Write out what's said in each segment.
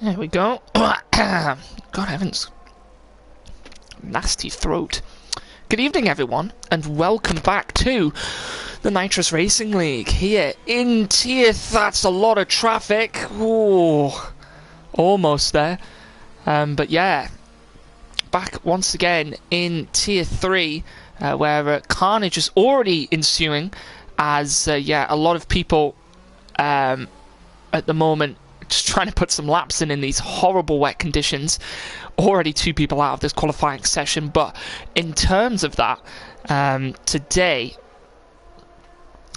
There we go. God heavens. Nasty throat. Good evening, everyone, and welcome back to the Nitrous Racing League here in Tier... That's a lot of traffic. Ooh, almost there. But yeah, back once again in Tier 3, where carnage is already ensuing, as, a lot of people at the moment just trying to put some laps in these horrible wet conditions. Already 2 people out of this qualifying session, but in terms of that, today,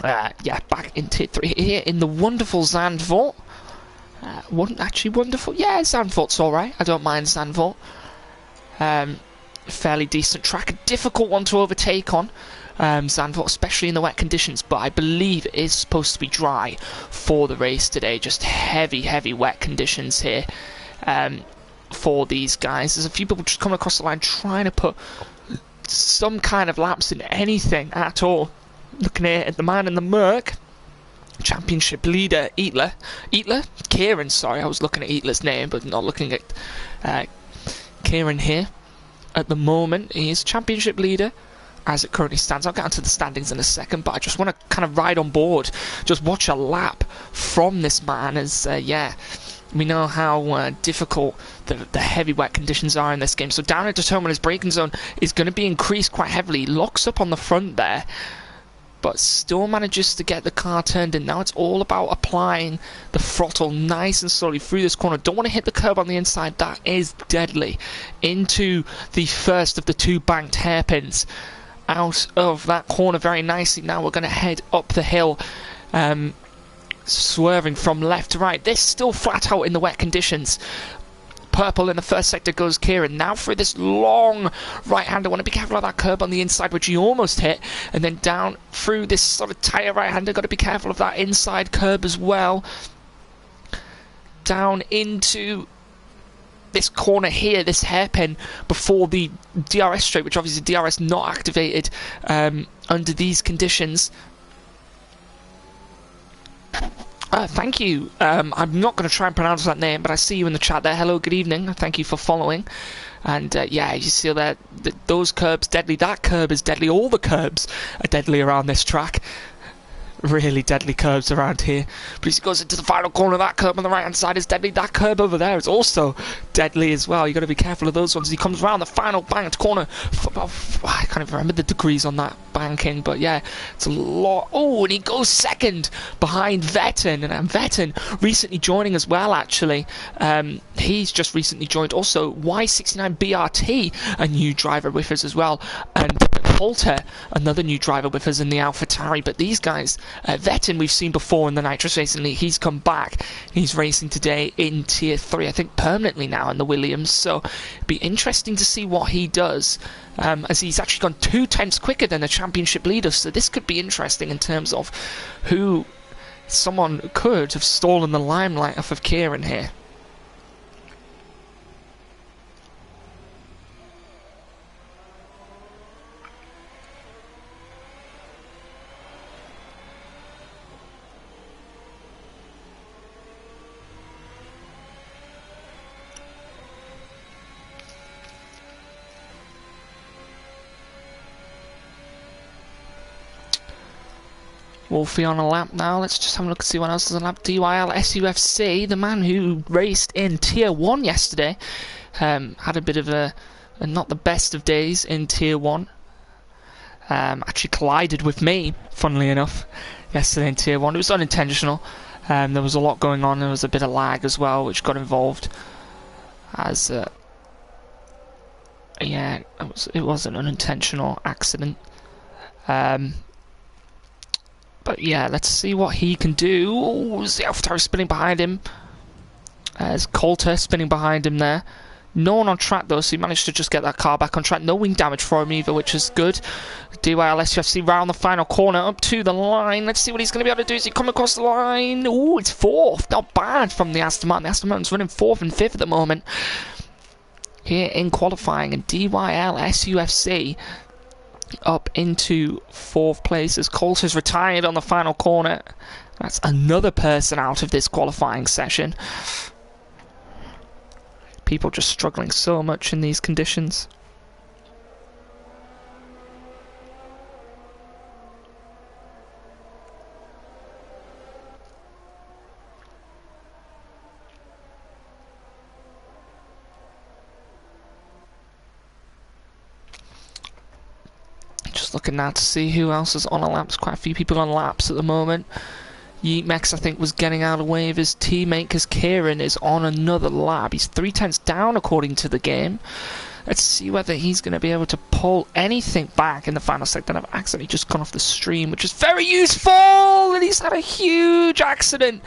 back in Tier 3 here in the wonderful Zandvoort. Actually wonderful, yeah, Zandvoort's alright, I don't mind Zandvoort. Fairly decent track, a difficult one to overtake on, Zandvoort, especially in the wet conditions, but I believe it is supposed to be dry for the race today. Just heavy wet conditions here for these guys. There's a few people just coming across the line trying to put some kind of laps in anything at all. Looking here at the man in the Merc, championship leader Kieran, sorry, I was looking at Eatler's name but not looking at Kieran here. At the moment he is championship leader as it currently stands. I'll get onto the standings in a second, but I just want to kind of ride on board, just watch a lap from this man, as we know how difficult the heavy wet conditions are in this game. So down into turn 1, his braking zone is going to be increased quite heavily. Locks up on the front there, but still manages to get the car turned in. Now it's all about applying the throttle nice and slowly through this corner. Don't want to hit the curb on the inside. That is deadly. Into the first of the 2 banked hairpins. Out of that corner very nicely. Now we're going to head up the hill, swerving from left to right. This still flat out in the wet conditions. Purple in the first sector goes Kieran. Now through this long right-hander. Want to be careful of that curb on the inside, which he almost hit. And then down through this sort of tyre right-hander. Got to be careful of that inside curb as well. Down into this corner here, this hairpin before the DRS straight, which obviously DRS not activated under these conditions. Thank you. I'm not going to try and pronounce that name, but I see you in the chat there. Hello, good evening. Thank you for following. And yeah, you see that those curbs deadly. That curb is deadly. All the curbs are deadly around this track. Really deadly curbs around here. But as he goes into the final corner, that curb on the right hand side is deadly. That curb over there is also deadly as well. You've got to be careful of those ones. He comes around the final banked corner. I can't even remember the degrees on that banking, but yeah, it's a lot. Oh, and he goes second behind Vetten, and Vetten recently joining as well, actually. He's just recently joined. Also, Y69BRT, a new driver with us as well, and Poulter, another new driver with us in the AlphaTauri. But these guys, Vetten we've seen before in the Nitrous Racing League. He's come back. He's racing today in Tier 3, I think permanently now in the Williams. So it'll be interesting to see what he does, as he's actually gone 2 times quicker than the championship leader. So this could be interesting in terms of who someone could have stolen the limelight off of Kieran here. Wolfie on a lap now. Let's just have a look and see what else is on a lap. DYL SUFC, the man who raced in Tier 1 yesterday, had a bit of a not the best of days in Tier 1. Actually collided with me, funnily enough, yesterday in Tier 1. It was unintentional. There was a lot going on. There was a bit of lag as well, which got involved. As yeah, it was an unintentional accident. But yeah, let's see what he can do. Oh, the AlphaTauri spinning behind him. There's Coulter spinning behind him there. No one on track though, so he managed to just get that car back on track. No wing damage for him either, which is good. DYL SUFC round the final corner, up to the line. Let's see what he's going to be able to do. Is he come across the line? Oh, it's 4th. Not bad from the Aston Martin. The Aston Martin's running 4th and 5th at the moment here in qualifying. And DYL SUFC up into 4th place as Coulter's retired on the final corner. That's another person out of this qualifying session. People just struggling so much in these conditions. Just looking now to see who else is on a lap. There's quite a few people on laps at the moment. Yeatmex, I think, was getting out of the way of his teammate because Kieran is on another lap. He's 3/10 down according to the game. Let's see whether he's going to be able to pull anything back in the final sector. I've accidentally just gone off the stream, which is very useful, and he's had a huge accident.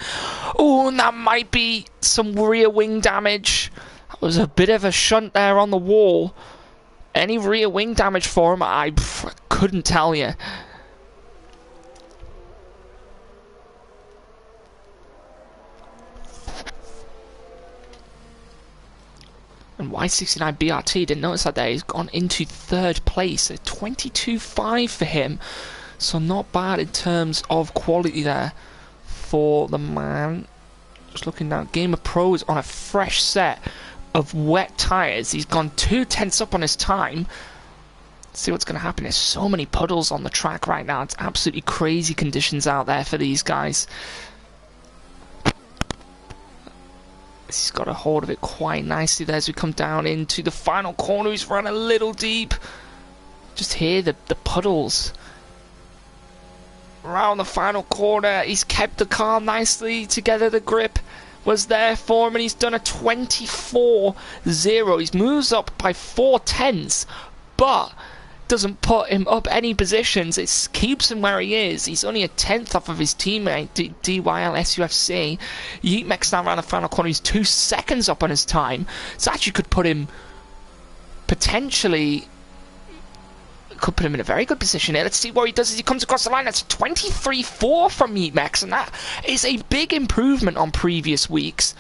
Oh, and that might be some rear wing damage. That was a bit of a shunt there on the wall. Any rear wing damage for him, I couldn't tell you. And Y69BRT, didn't notice that there. He's gone into third place. A 22.5 for him. So not bad in terms of quality there for the man. Just looking down. Gamer Pro is on a fresh set of wet tyres. He's gone 2/10 up on his time. Let's see what's going to happen. There's so many puddles on the track right now. It's absolutely crazy conditions out there for these guys. He's got a hold of it quite nicely there as we come down into the final corner. He's run a little deep. Just hear the puddles around the final corner. He's kept the car nicely together. The grip was there for him, and he's done a 24.0. He moves up by 4/10, but doesn't put him up any positions. It keeps him where he is. He's only a 10th off of his teammate, DYL SUFC. Yeatmex now around the final corner. He's 2 seconds up on his time. So actually could put him potentially... could put him in a very good position here. Let's see what he does as he comes across the line. That's 23.4 from Yeatmex, and that is a big improvement on previous weeks.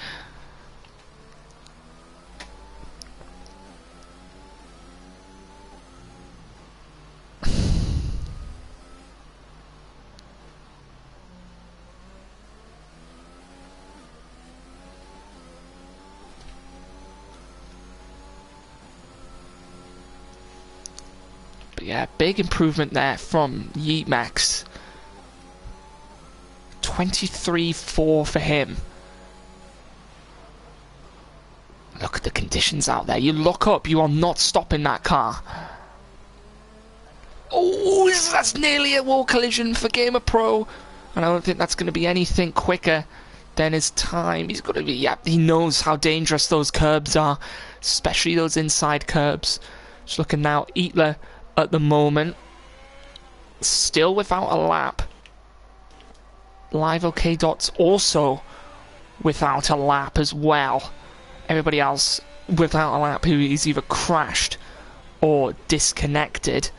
But yeah, big improvement there from Yeatmex. 23.4 for him. Look at the conditions out there. You look up, you are not stopping that car. Oh, that's nearly a wall collision for Gamer Pro. And I don't think that's going to be anything quicker than his time. He's got to be, yeah, he knows how dangerous those curbs are, especially those inside curbs. Just looking now, Eatler at the moment, still without a lap. Live OK Dots also without a lap as well. Everybody else without a lap who is either crashed or disconnected.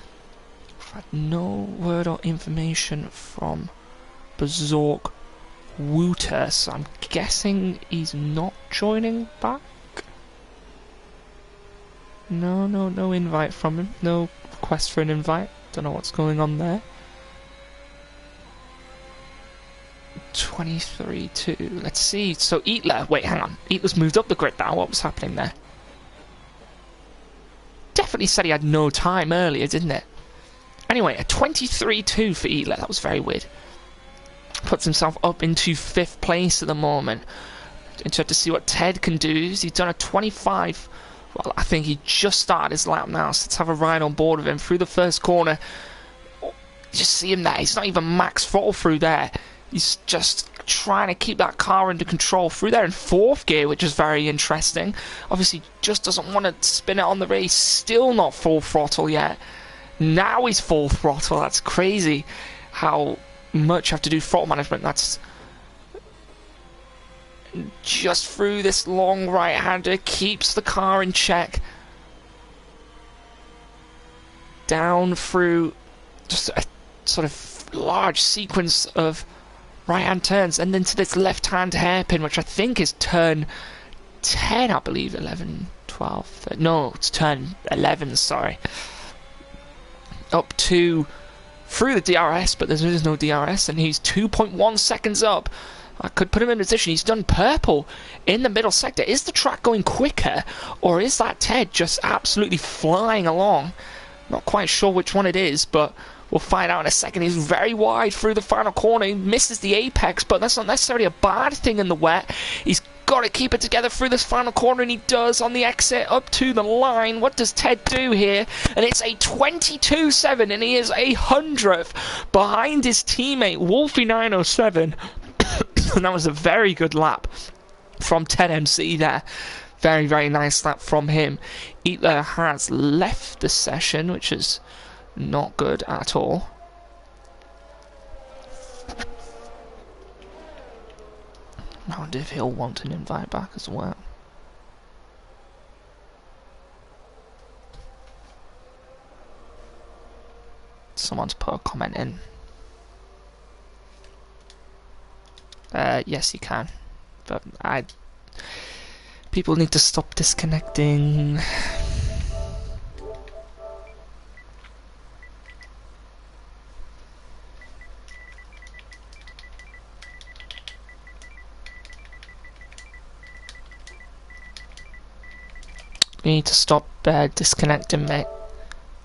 I've had no word or information from Berserk Wooter, so I'm guessing he's not joining back. No invite from him. No request for an invite. Don't know what's going on there. 23.2. Let's see. So Eatler. Wait, hang on. Eatler's moved up the grid now. What was happening there? Definitely said he had no time earlier, didn't it? Anyway, a 23.2 for Eatler. That was very weird. Puts himself up into 5th place at the moment. Interested to see what Ted can do. He's done a 25. Well, I think he just started his lap now, so let's have a ride on board with him through the first corner. You just see him there. He's not even max throttle through there. He's just trying to keep that car under control through there in 4th gear, which is very interesting. Obviously, just doesn't want to spin it on the race. Still not full throttle yet. Now he's full throttle. That's crazy how much you have to do throttle management. That's just through this long right-hander, keeps the car in check. Down through just a sort of large sequence of right-hand turns, and then to this left-hand hairpin, which I think is turn 10, I believe, 11, 12, 13, no, it's turn 11, sorry. Up to, through the DRS, but there is no DRS, and he's 2.1 seconds up I could put him in a position. He's done purple in the middle sector. Is the track going quicker, or is that Ted just absolutely flying along? Not quite sure which one it is, but we'll find out in a second. He's very wide through the final corner. He misses the apex, but that's not necessarily a bad thing in the wet. He's got to keep it together through this final corner, and he does on the exit up to the line. What does Ted do here? And it's a 22.7, and he is 100th behind his teammate Wolfie 907. And that was a very good lap from Ted MC there. Very, very nice lap from him. Eatler has left the session, which is not good at all. I wonder if he'll want an invite back as well. Someone's put a comment in. Yes, you can. But people need to stop disconnecting. We need to stop disconnecting, mate.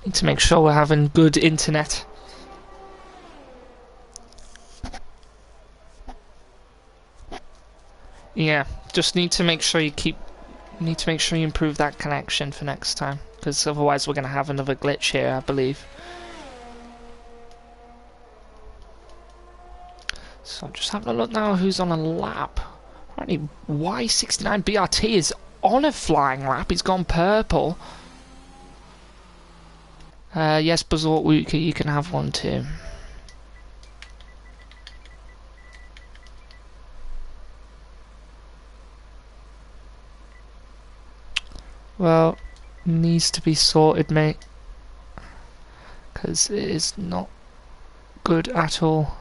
Need to make sure we're having good internet. Yeah, just need to make sure you improve that connection for next time, because otherwise we're going to have another glitch here, I believe. So I'm just having a look now who's on a lap. Apparently Y69 BRT is on a flying lap. He's gone purple. Yes, Buzzort, you can have one too. Well, needs to be sorted, mate, because it is not good at all.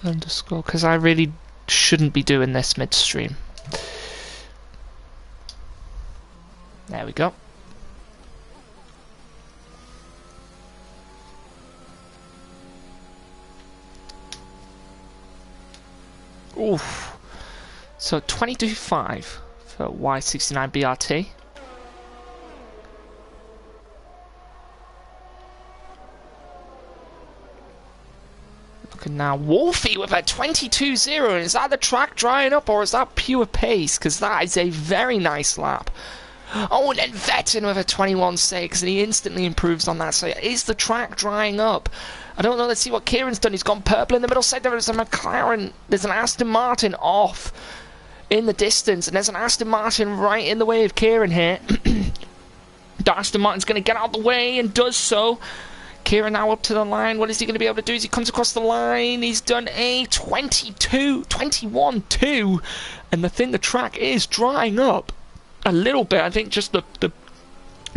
Underscore, because I really shouldn't be doing this midstream. There we go. Oof. So 22.5 for Y69 BRT. Looking now, Wolfie with a 22.0. Is that the track drying up, or is that pure pace? Because that is a very nice lap. Oh, and then Vetton with a 21.6, and he instantly improves on that. So is the track drying up? I don't know. Let's see what Kieran's done. He's gone purple in the middle sector. There's a McLaren. There's an Aston Martin off in the distance, and there's an Aston Martin right in the way of Kieran here. Aston Martin's going to get out of the way and does so. Kieran now up to the line. What is he going to be able to do as he comes across the line? He's done a 21.2, and the track is drying up a little bit. I think just the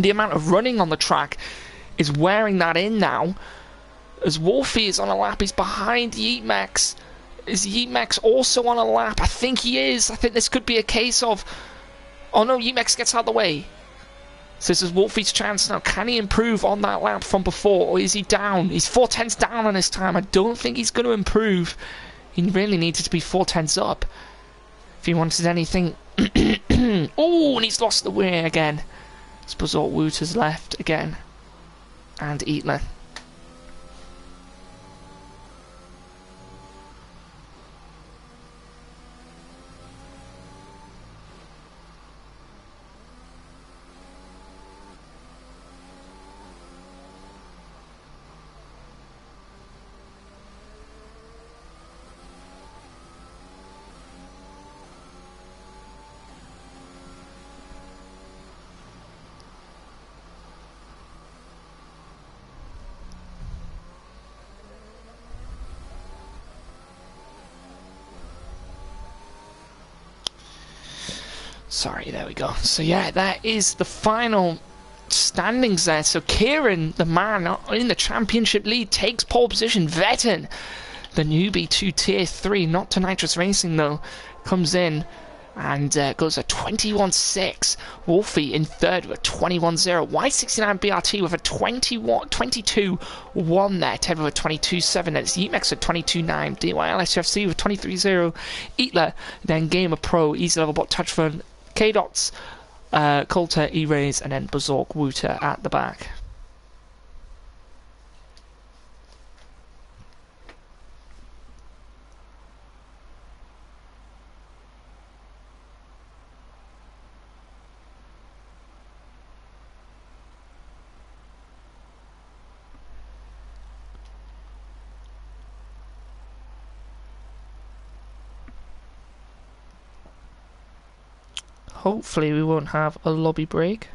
amount of running on the track is wearing that in now. As Wolfie is on a lap, he's behind Yeetmax. Is Yeetmax also on a lap? I think he is. I think this could be a case of... Oh no, Yeetmax gets out of the way. So this is Wolfie's chance now. Can he improve on that lap from before, or is he down? He's 4/10 down on his time. I don't think he's going to improve. He really needed to be 4/10 up if he wanted anything. Oh, and he's lost the way again. Buzzort Woot has left again. And Eatler. Sorry, there we go. So yeah, that is the final standings there. So Kieran, the man in the championship lead, takes pole position. Vetton, the newbie to tier 3, not to Nitrous Racing though, comes in And goes a 21-6. Wolfie in third with a 21-0. Y69 BRT with a 22-1 there. Ted with a 22-7. It's Yeatmex with 22-9. DYLSFC with 23-0. Eatler. Then Gamer Pro. Easy Level Bot Touch Fun. K-Dots. Coulter, E-Rays. And then Berserk Wooter at the back. Hopefully we won't have a lobby break.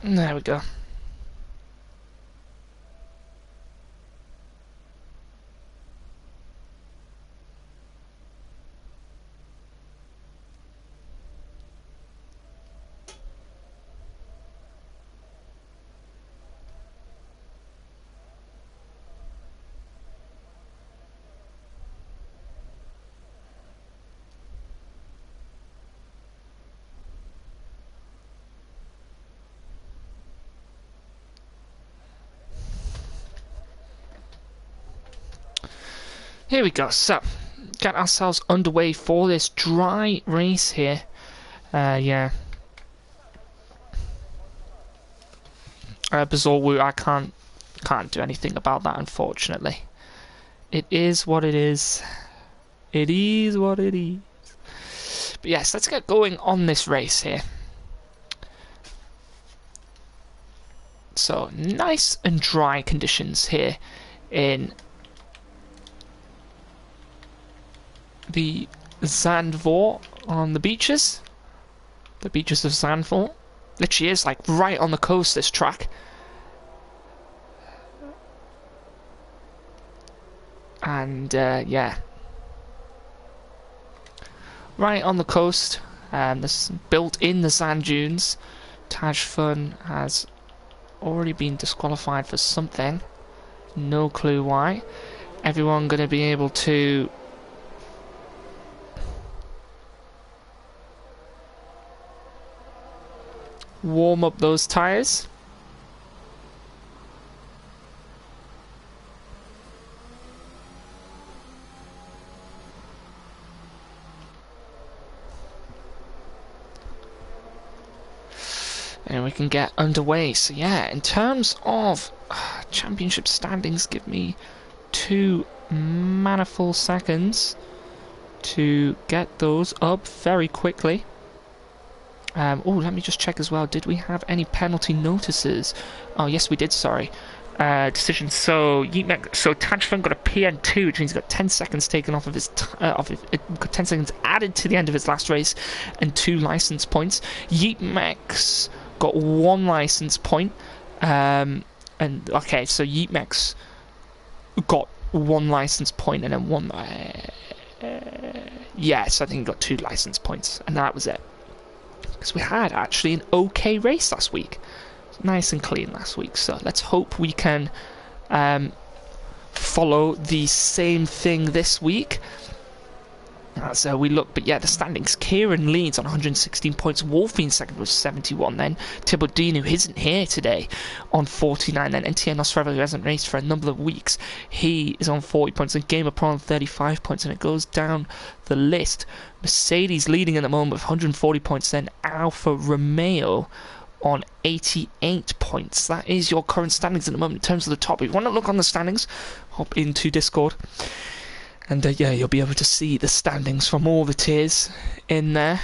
There we go. Here we go, so get ourselves underway for this dry race here. Yeah. Berserk, I can't do anything about that, unfortunately. It is what it is. It is what it is. But yes, let's get going on this race here. So, nice and dry conditions here in the Zandvoort on the beaches. The beaches of Zandvoort. Literally is like right on the coast, this track. And yeah. Right on the coast. This is built in the sand dunes. Taj Fun has already been disqualified for something. No clue why. Everyone going to be able to warm up those tyres. And we can get underway. So yeah, in terms of championship standings, give me 2 manifold seconds to get those up very quickly. Oh, let me just check as well. Did we have any penalty notices? Oh, yes, we did. Sorry. Decision. So Tajfun got a PN2, which means he got 10 seconds taken off of his. Got 10 seconds added to the end of his last race, and 2 license points. Yeatmex got 1 license point. And okay, so Yeatmex got 1 license point and then 1. Yes, I think he got 2 license points, and that was it. Because we had actually an okay race last week. Nice and clean last week. So let's hope we can follow the same thing this week. As we look, but yeah, the standings. Kieran leads on 116 points. Wolfie in second with 71 then. Thibaut Dean, who isn't here today, on 49 then. NTN Nosferatu, who hasn't raced for a number of weeks, he is on 40 points. And Gamer Pro on 35 points. And it goes down the list. Mercedes leading at the moment with 140 points. Then Alfa Romeo on 88 points. That is your current standings at the moment in terms of the top. If you want to look on the standings, hop into Discord. And yeah, you'll be able to see the standings from all the tiers in there.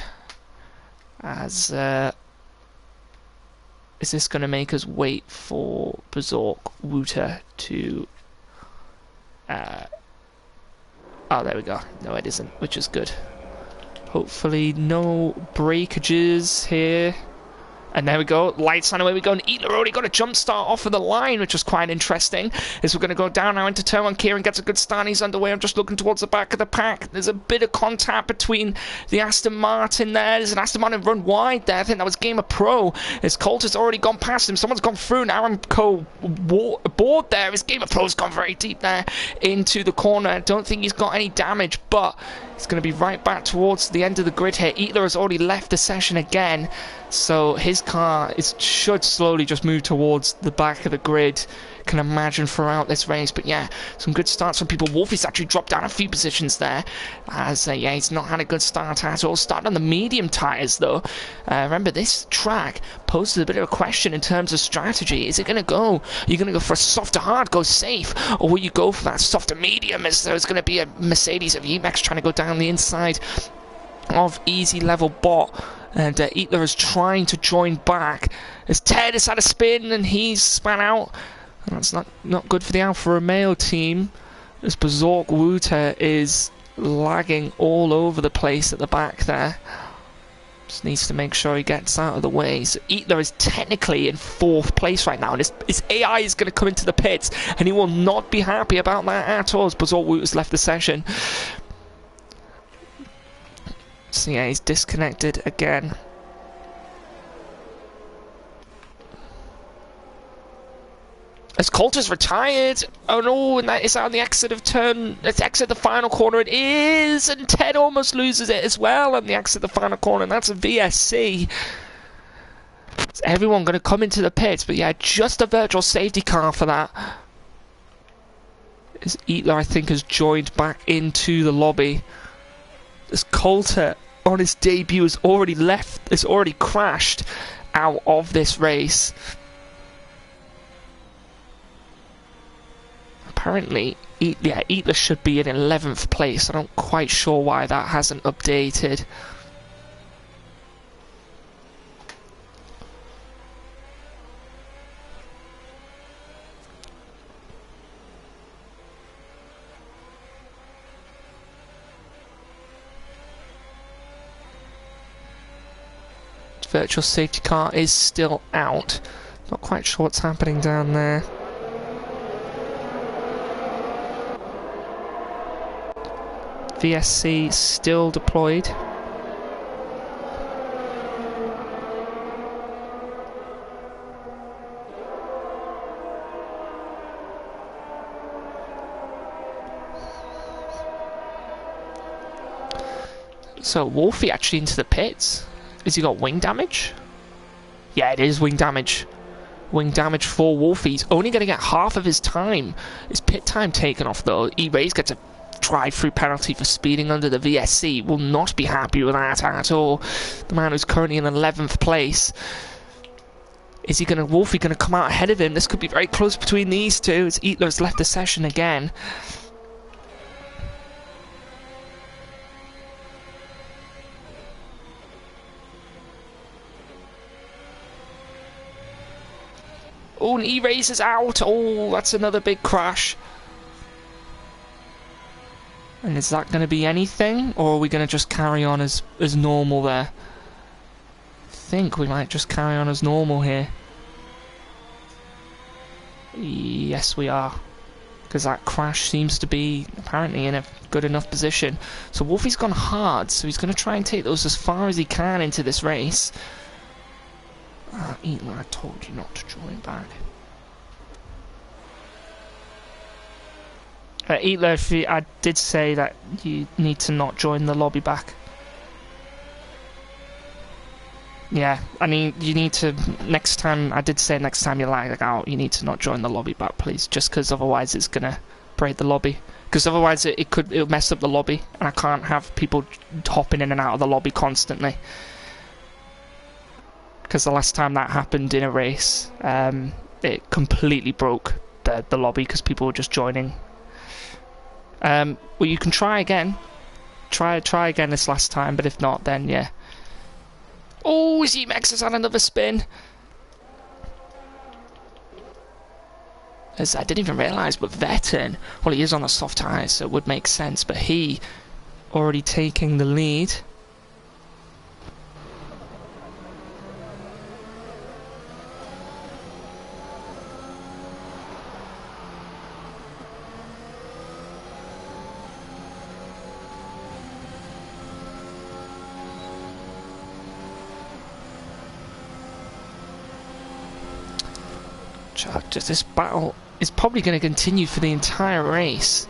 As is this going to make us wait for Berserk Wooter to? Oh, there we go. No, it isn't, which is good. Hopefully, no breakages here. And there we go, lights on, away we go, and Eatler already got a jump start off of the line, which was quite interesting. As we're going to go down now into turn one, Kieran gets a good start, he's underway. I'm just looking towards the back of the pack. There's a bit of contact between the Aston Martin there. There's an Aston Martin run wide there. I think that was Gamer Pro. As Colt has already gone past him. Someone's gone through, and Aramco board there. His Gamer Pro's gone very deep there into the corner. I don't think he's got any damage, but he's going to be right back towards the end of the grid here. Eatler has already left the session again, so his car should slowly just move towards the back of the grid, can imagine, throughout this race. But yeah, some good starts from people. Wolfie's actually dropped down a few positions there, as yeah, he's not had a good start at all. Started on the medium tyres though. Remember, this track poses a bit of a question in terms of strategy. Is it going to go? Are you going to go for a softer hard, go safe, or will you go for that softer medium, as there's going to be a Mercedes of Emax trying to go down the inside of easy level bot? And Eatler is trying to join back as Ted has had a spin and he's span out. That's not good for the Alfa Romeo team, as Bazork Wuta is lagging all over the place at the back there. Just needs to make sure he gets out of the way. So Eatler is technically in 4th place right now, and his AI is going to come into the pits, and he will not be happy about that at all, as Bazork Wuta's left the session. So yeah, he's disconnected again. As Coulter's retired. Oh no, and that is on the exit of turn. Let's exit the final corner. It is, and Ted almost loses it as well on the exit of the final corner, and that's a VSC. Is everyone going to come into the pits? But yeah, just a virtual safety car for that. As Eatler, I think, has joined back into the lobby. As Coulter, on his debut, has already crashed out of this race. Apparently, Eatler should be in 11th place. I'm not quite sure why that hasn't updated. Virtual safety car is still out. Not quite sure what's happening down there. VSC still deployed. So Wolfie actually into the pits. Has he got wing damage? Yeah, it is wing damage. Wing damage for Wolfie. He's only going to get half of his time. His pit time taken off though. E-Race gets a drive-through penalty for speeding under the VSC. Will not be happy with that at all. The man who's currently in 11th place. Is Wolfie going to come out ahead of him? This could be very close between these two, as Eatler's left the session again. Oh, and E-Race is out. Oh, that's another big crash. And is that going to be anything? Or are we going to just carry on as normal there? I think we might just carry on as normal here. Yes, we are. Because that crash seems to be apparently in a good enough position. So Wolfie's gone hard, so he's going to try and take those as far as he can into this race. Eatler, I told you not to join back. Eatler, I did say that you need to not join the lobby back. Yeah, I mean, you need to, next time, I did say next time you lag out, you need to not join the lobby back, please, just because otherwise it's going to break the lobby. Because otherwise it'll mess up the lobby, and I can't have people hopping in and out of the lobby constantly. Because the last time that happened in a race, it completely broke the lobby because people were just joining. Well, you can try again. Try again this last time, but if not, then yeah. Oh, Z-Max has had another spin. As I didn't even realise, but Vettin, well, he is on the soft tyres, so it would make sense, but he already taking the lead. Just this battle is probably going to continue for the entire race.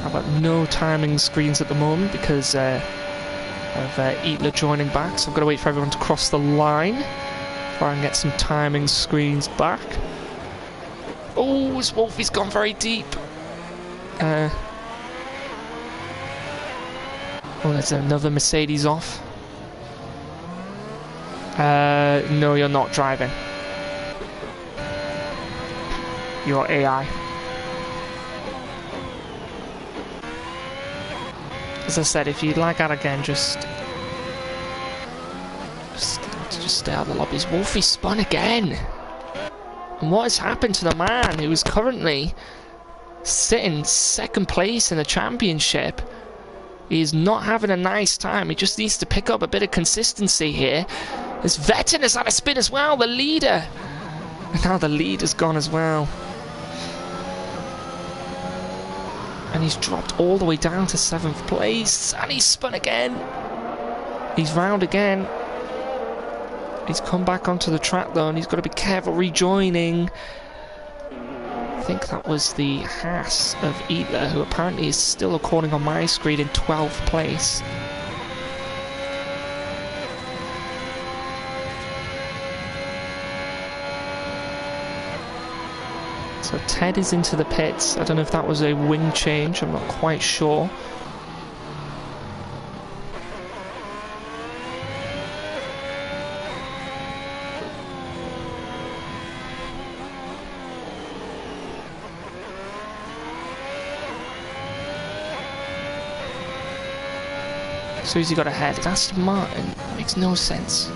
I've got no timing screens at the moment because of Eatler joining back, so I've got to wait for everyone to cross the line before I can get some timing screens back. Oh, this Wolfie's gone very deep. Oh, there's another Mercedes off. No, you're not driving. You're AI. As I said, if you'd like that again, just stay out of the lobbies. Wolfie spun again. And what has happened to the man who is currently sitting second place in the championship? He is not having a nice time. He just needs to pick up a bit of consistency here. As Vettel has had a spin as well, the leader. And now the leader's gone as well. And he's dropped all the way down to 7th place. And he's spun again. He's round again. He's come back onto the track though, and he's got to be careful rejoining. I think that was the Haas of Eatler, who apparently is still, according on my screen, in 12th place. So Ted is into the pits. I don't know if that was a wing change, I'm not quite sure. So who's he got ahead? It's Aston Martin. That makes no sense.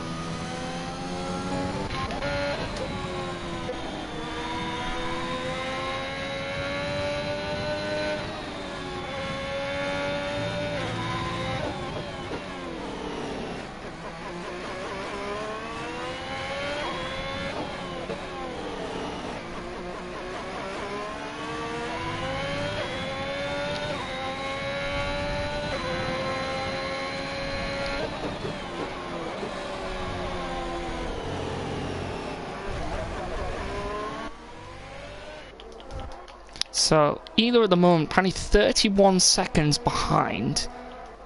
So, Eatler at the moment, apparently 31 seconds behind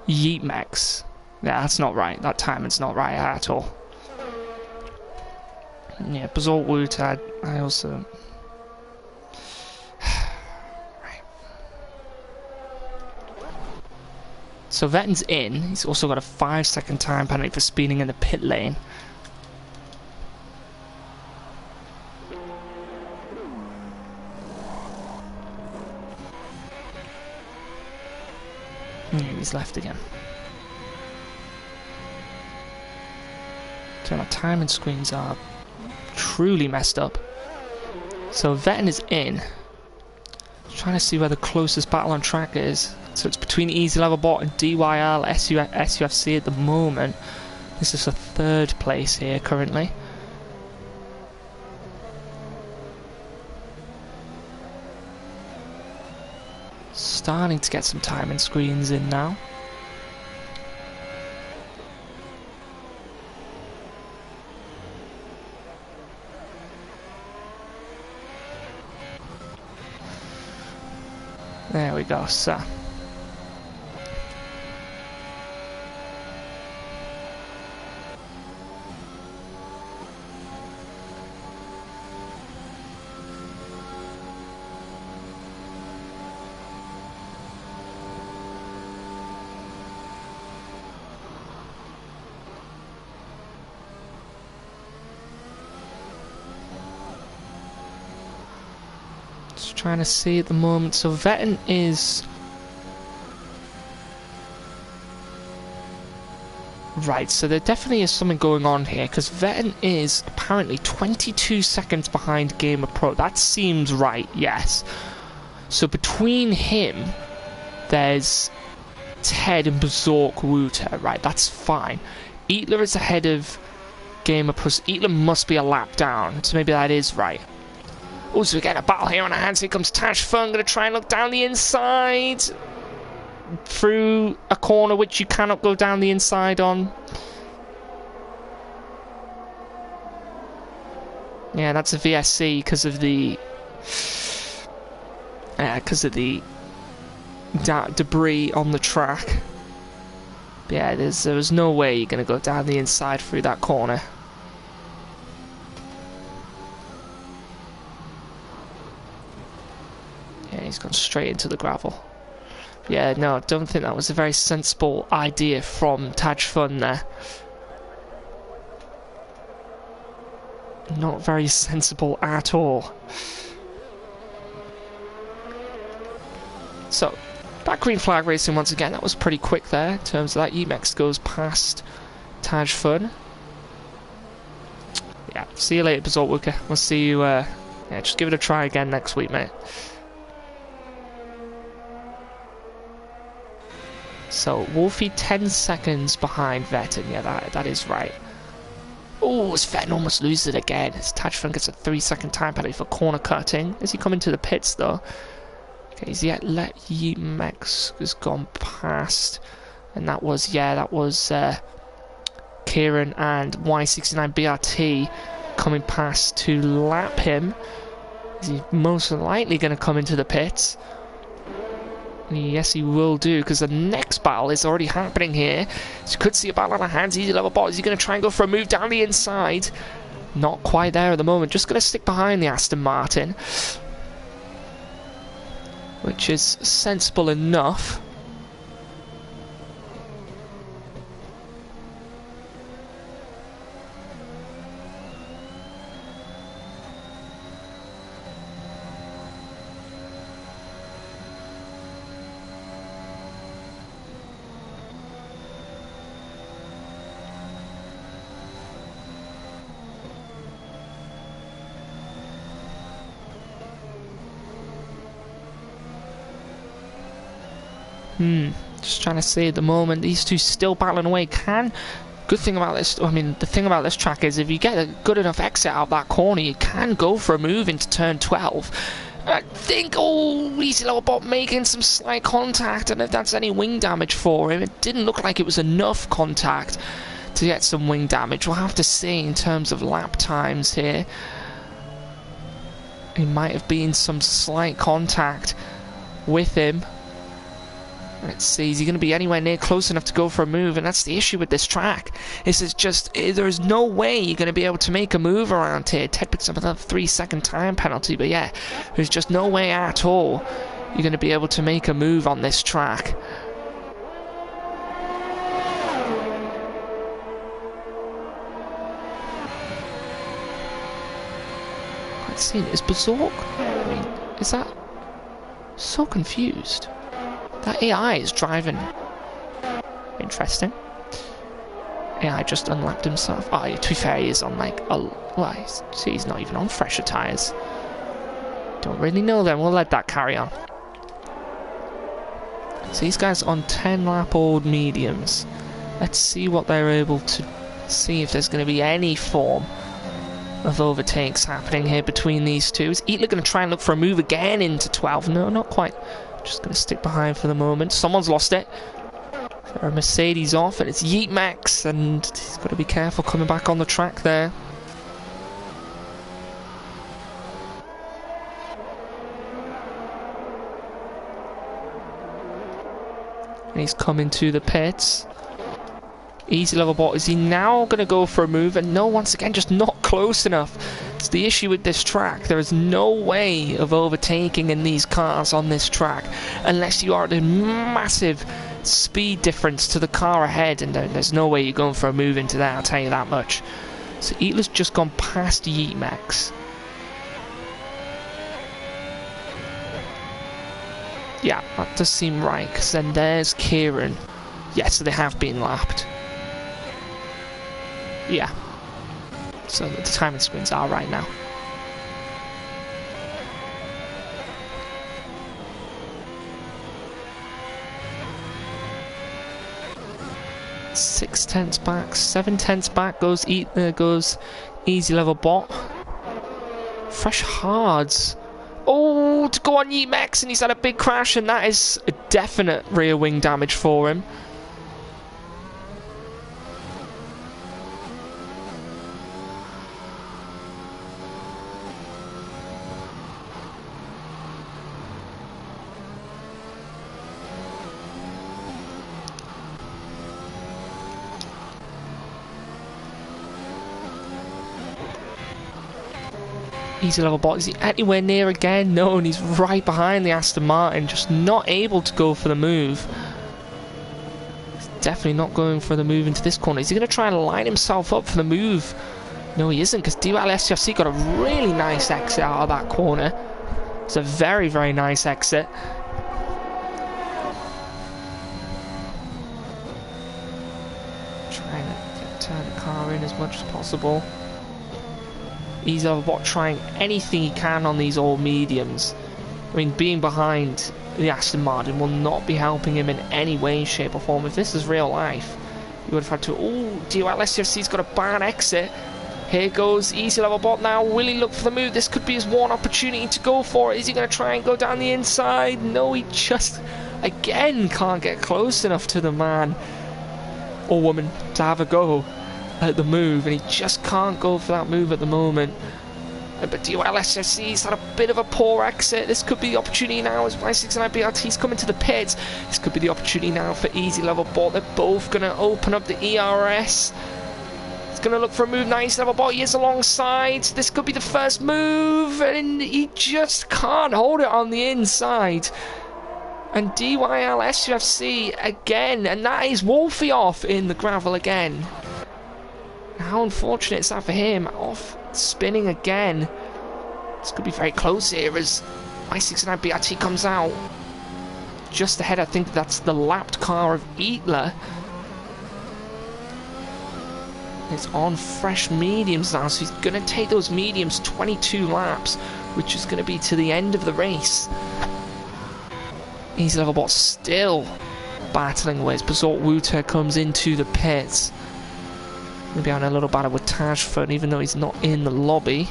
Yeetmex. Yeah, that's not right. That timing's not right at all. Yeah, Basalt Woot, I also... Right. So, Vetten's in. He's also got a 5-second time penalty for speeding in the pit lane. He's left again. So our timing screens are truly messed up. So Vettel is in. Trying to see where the closest battle on track is. So it's between Easy Level Bot and DYL SUFC at the moment. This is a 3rd place here currently. Starting to get some timing screens in now. There we go, so. Just trying to see at the moment. So Vettel is... Right, so there definitely is something going on here, because Vettel is apparently 22 seconds behind Gamer Pro. That seems right, yes. So between him, there's Ted and Berserk Wooter, right, that's fine. Eatler is ahead of Gamer Pro. So Eatler must be a lap down, so maybe that is right. Also, we get a battle here on our hands. Here comes Tash Fung, going to try and look down the inside. Through a corner which you cannot go down the inside on. Yeah, that's a VSC because of the debris on the track. But yeah, there was no way you're going to go down the inside through that corner. Yeah, he's gone straight into the gravel. Yeah, no, I don't think that was a very sensible idea from Taj Fun there. Not very sensible at all. So, back green flag racing once again. That was pretty quick there in terms of that. Umex goes past Taj Fun. Yeah, see you later, Basalt Wooker. We'll see you, yeah, just give it a try again next week, mate. So, Wolfie 10 seconds behind Vetton. Yeah, that is right. Oh, as Vetton almost loses it again. As Taj Fun gets a 3-second time penalty for corner cutting. Is he coming to the pits, though? Okay, he's yet let Yemex has gone past. And that was, yeah, that was Kieran and Y69BRT coming past to lap him. Is he most likely going to come into the pits? Yes, he will do, because the next battle is already happening here. So you could see a battle on the hands. Easy level bot. Is he going to try and go for a move down the inside? Not quite there at the moment. Just going to stick behind the Aston Martin, which is sensible enough. Just trying to see at the moment. These two still battling away. Good thing about this, I mean, the thing about this track is if you get a good enough exit out of that corner, you can go for a move into turn 12. I think, easy lower bot making some slight contact, and if that's any wing damage for him, it didn't look like it was enough contact to get some wing damage. We'll have to see in terms of lap times here. It might have been some slight contact with him. Let's see, is he going to be anywhere near close enough to go for a move? And that's the issue with this track. Is just, there's no way you're going to be able to make a move around here. Ted picks up another 3-second time penalty, but yeah, there's just no way at all you're going to be able to make a move on this track. Let's see, is Berserk? I mean, is that so confused? That AI is driving. Interesting. AI just unlapped himself. Oh, to be fair, he is on like he's not even on fresher tyres. Don't really know then. We'll let that carry on. So these guys on 10 lap old mediums. Let's see what they're able to see, if there's going to be any form of overtakes happening here between these two. Is Eatler going to try and look for a move again into 12? No, not quite. Just going to stick behind for the moment. Someone's lost it. There are Mercedes off, and it's Yeet Max, and he's got to be careful coming back on the track there. And he's coming to the pits. Easy level bot. Is he now going to go for a move? And no, once again, just not close enough. It's the issue with this track. There is no way of overtaking in these cars on this track unless you are at a massive speed difference to the car ahead, and there's no way you're going for a move into that, I'll tell you that much. So Eatler's just gone past Yeet Max. Yeah, that does seem right, because then there's Kieran. Yeah, so they have been lapped. Yeah. So the timing screens are right now. Six tenths back, 7 tenths back goes easy level bot. Fresh hards. Oh, to go on Yeet Max, and he's had a big crash, and that is a definite rear wing damage for him. Easy level bot. Is he anywhere near again? No, and he's right behind the Aston Martin, just not able to go for the move. He's definitely not going for the move into this corner. Is he going to try and line himself up for the move? No, he isn't, because DYL SCFC got a really nice exit out of that corner. It's a very, very nice exit. Trying to turn the car in as much as possible. Easy level bot trying anything he can on these old mediums. I mean, being behind the Aston Martin will not be helping him in any way, shape or form. If this is real life, you would have had to... Oh, DYL SCFC's got a bad exit. Here goes Easy level bot now. Will he look for the move? This could be his one opportunity to go for it. Is he going to try and go down the inside? No, he just, again, can't get close enough to the man or woman to have a go at the move, and he just can't go for that move at the moment. But DYL SCFC's had a bit of a poor exit. This could be the opportunity now as Y69 BRT's coming to the pits. This could be the opportunity now for Easy level bot. They're both going to open up the ERS. He's going to look for a move now. Easy level bot, he is alongside. This could be the first move, and he just can't hold it on the inside. And DYL SCFC again, and that is Wolfie off in the gravel again. How unfortunate is that for him? Off spinning again. This could be very close here as I69 BRT comes out. Just ahead, I think that's the lapped car of Eatler. It's on fresh mediums now, so he's going to take those mediums 22 laps, which is going to be to the end of the race. Easy level bot still battling away as Basalt Wuter comes into the pits. Maybe having a little battle with Tajford, even though he's not in the lobby.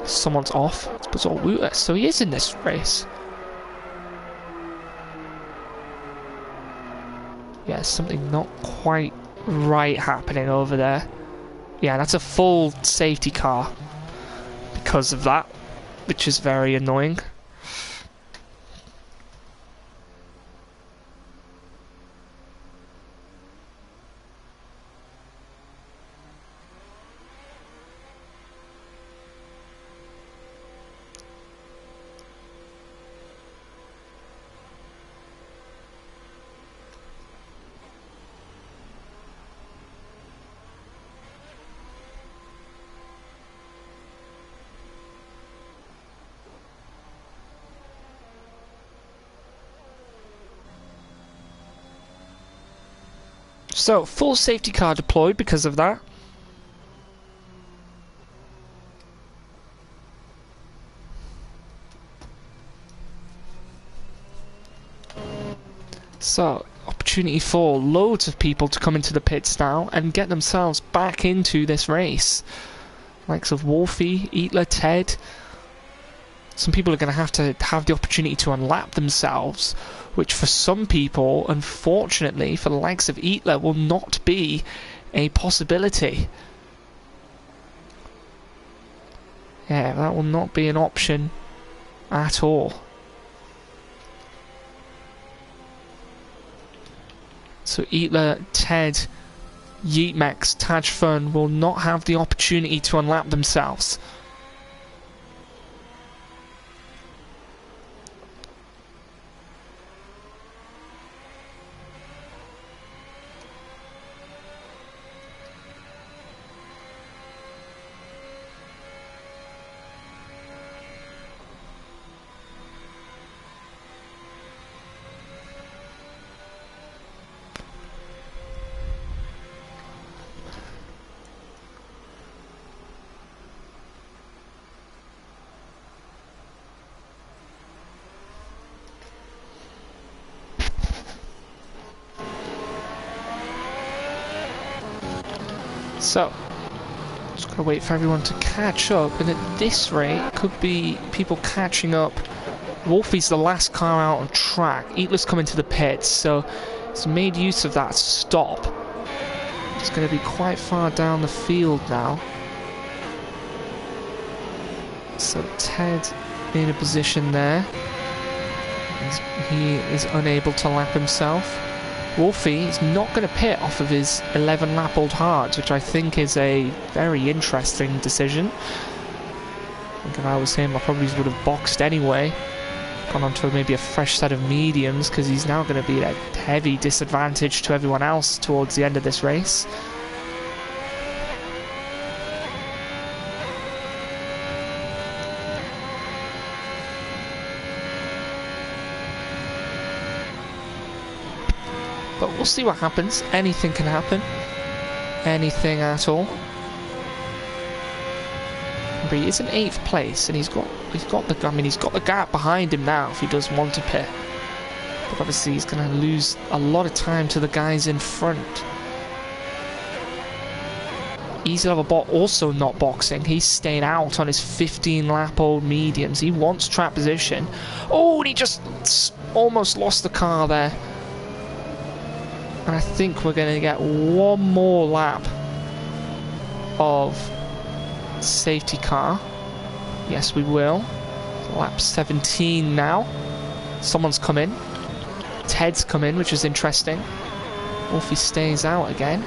Someone's off. It's Basalt Wuter, so he is in this race. Yeah, something not quite right happening over there. Yeah, that's a full safety car because of that, which is very annoying. So, full safety car deployed because of that. So, opportunity for loads of people to come into the pits now and get themselves back into this race. Likes of Wolfie, Eatler, Ted. Some people are going to have the opportunity to unlap themselves, which for some people, unfortunately, for the likes of Eatler, will not be a possibility. Yeah, that will not be an option at all. So Eatler, Ted, Yeetmex, Tajfun will not have the opportunity to unlap themselves. So, just gotta wait for everyone to catch up, and at this rate, could be people catching up. Wolfie's the last car out on track. Eatler's coming to the pits, so he's made use of that stop. It's gonna be quite far down the field now. So Ted in a position there. He is unable to lap himself. Wolfie is not going to pit off of his 11-lap-old hards, which I think is a very interesting decision. I think if I was him, I probably would have boxed anyway. Gone on to maybe a fresh set of mediums, because he's now going to be at a heavy disadvantage to everyone else towards the end of this race. But we'll see what happens. Anything can happen. Anything at all. But he is in 8th place, and he's got the gap behind him now if he does want to pit. But obviously he's going to lose a lot of time to the guys in front. Easy Level Bot also not boxing. He's staying out on his 15-lap-old mediums. He wants track position. Oh, and he just almost lost the car there. And I think we're going to get one more lap of safety car. Yes, we will. Lap 17 now. Someone's come in. Ted's come in, which is interesting. Wolfie stays out again.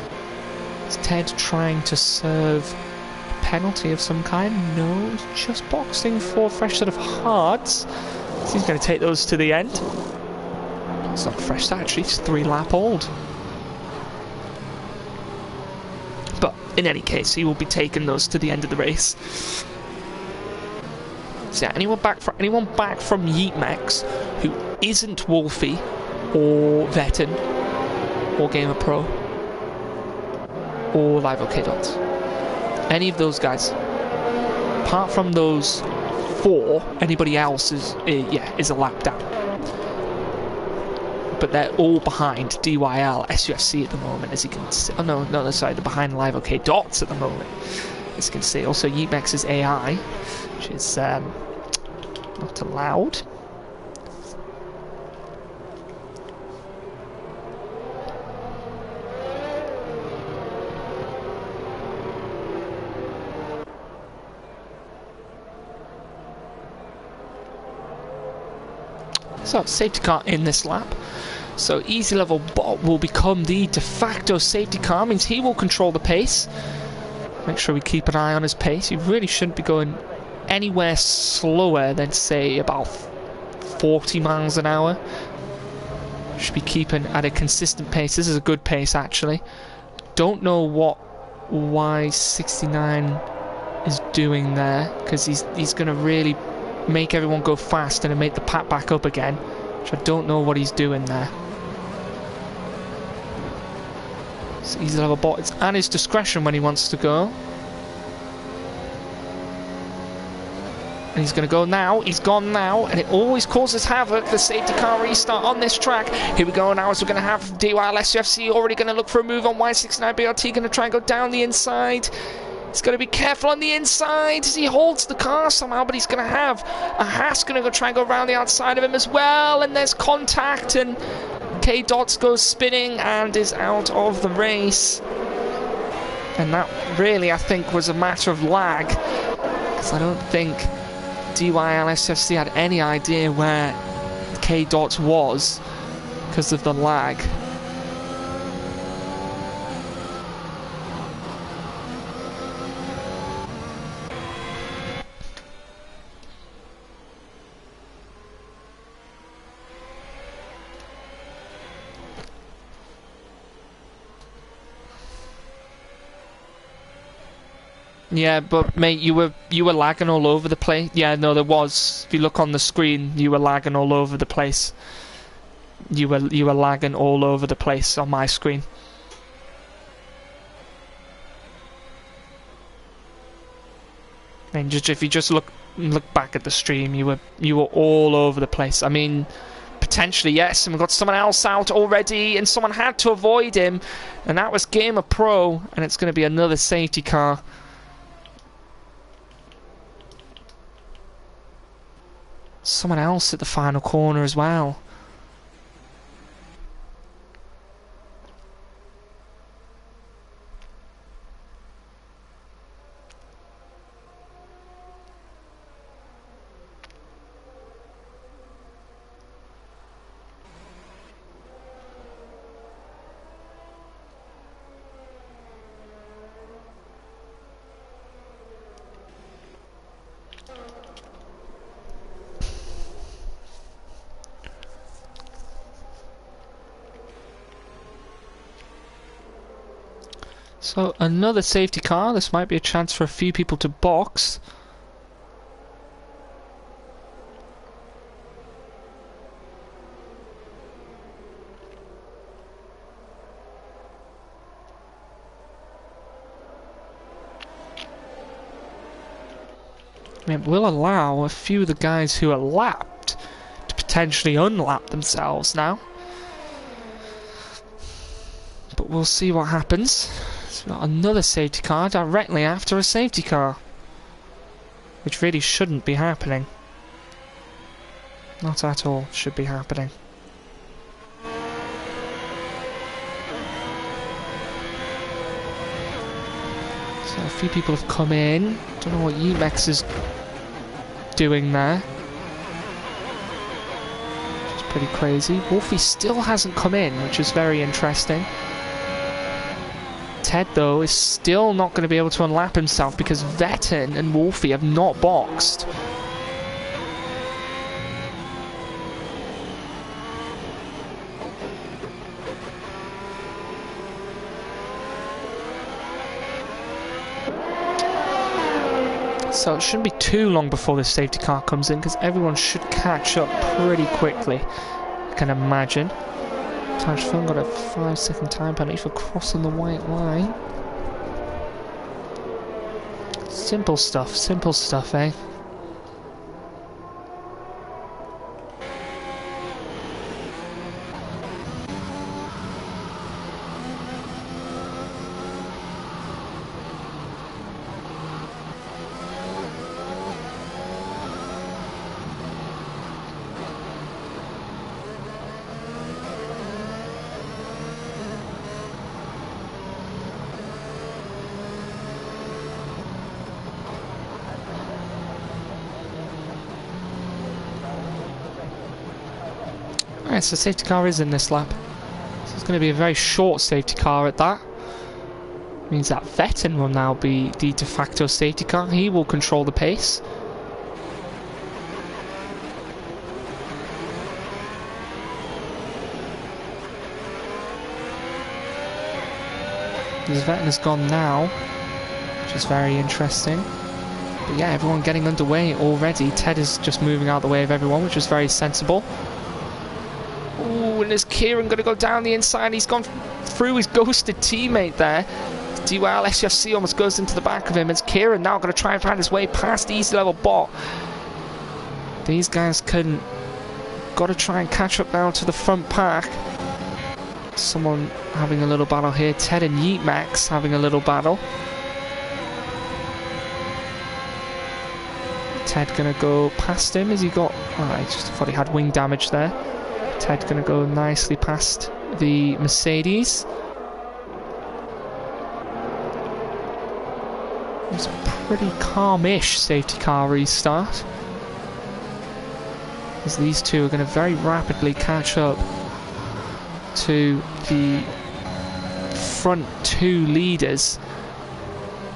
Is Ted trying to serve a penalty of some kind? No, he's just boxing for a fresh set of hards. So he's going to take those to the end. It's not a fresh set, actually. It's 3-lap-old. But in any case, he will be taking those to the end of the race. So yeah, anyone back from Yeetmex who isn't Wolfie or Vetten or Gamer Pro or Live OK Dots, any of those guys, apart from those 4, anybody else is a lap down. But they're all behind DYL SUFC at the moment, as you can see. Oh no, sorry, they're behind Live OK Dots at the moment, as you can see. Also, Yeetmex's AI, which is not allowed. So, safety car in this lap. So, Easy Level Bot will become the de facto safety car. Means he will control the pace. Make sure we keep an eye on his pace. He really shouldn't be going anywhere slower than, say, about 40 miles an hour. Should be keeping at a consistent pace. This is a good pace, actually. Don't know what Y69 is doing there, because he's going to really make everyone go fast and make the pack back up again, which I don't know what he's doing there. So Easy Level Bot, it's at his discretion when he wants to go. And he's going to go now. He's gone now, and it always causes havoc, the safety car restart on this track. Here we go now, as we're going to have DYL SUFC already going to look for a move on Y69 BRT, going to try and go down the inside. He's got to be careful on the inside as he holds the car somehow, but he's going to have a Haas going to go try and go around the outside of him as well, and there's contact, and K-Dots goes spinning and is out of the race. And that really, I think, was a matter of lag, because I don't think DYL SFC had any idea where K-Dots was because of the lag. Yeah, but mate, you were lagging all over the place. Yeah, no, there was. If you look on the screen, you were lagging all over the place. You were lagging all over the place on my screen. And if you just look back at the stream, you were all over the place. I mean, potentially yes, and we've got someone else out already, and someone had to avoid him, and that was Gamer Pro, and it's going to be another safety car. Someone else at the final corner as well. So another safety car. This might be a chance for a few people to box. It will allow a few of the guys who are lapped to potentially unlap themselves now. But we'll see what happens. So we've got another safety car directly after a safety car, which really shouldn't be happening. Not at all should be happening. So a few people have come in. Don't know what Umex is doing there. Which is pretty crazy. Wolfie still hasn't come in, which is very interesting. Ted, though, is still not going to be able to unlap himself because Vetton and Wolfie have not boxed. So it shouldn't be too long before the safety car comes in because everyone should catch up pretty quickly, I can imagine. Taj Fung got a 5-second time penalty for crossing the white line. Simple stuff, eh? Alright, so safety car is in this lap. So it's going to be a very short safety car at that. Means that Vetton will now be the de facto safety car. He will control the pace. Because Vetton has gone now, which is very interesting. But yeah, everyone getting underway already. Ted is just moving out the way of everyone, which is very sensible. Ooh, and is Kieran going to go down the inside? He's gone through his ghosted teammate there. DWL SFC almost goes into the back of him. As Kieran now going to try and find his way past Easy Level Bot. These guys couldn't. Got to try and catch up now to the front pack. Someone having a little battle here. Ted and Yeet Max having a little battle. Ted gonna go past him. Has he got... Oh, I just thought he had wing damage there. Ted gonna go nicely past the Mercedes. It's a pretty calm-ish safety car restart, as these two are going to very rapidly catch up to the front two leaders,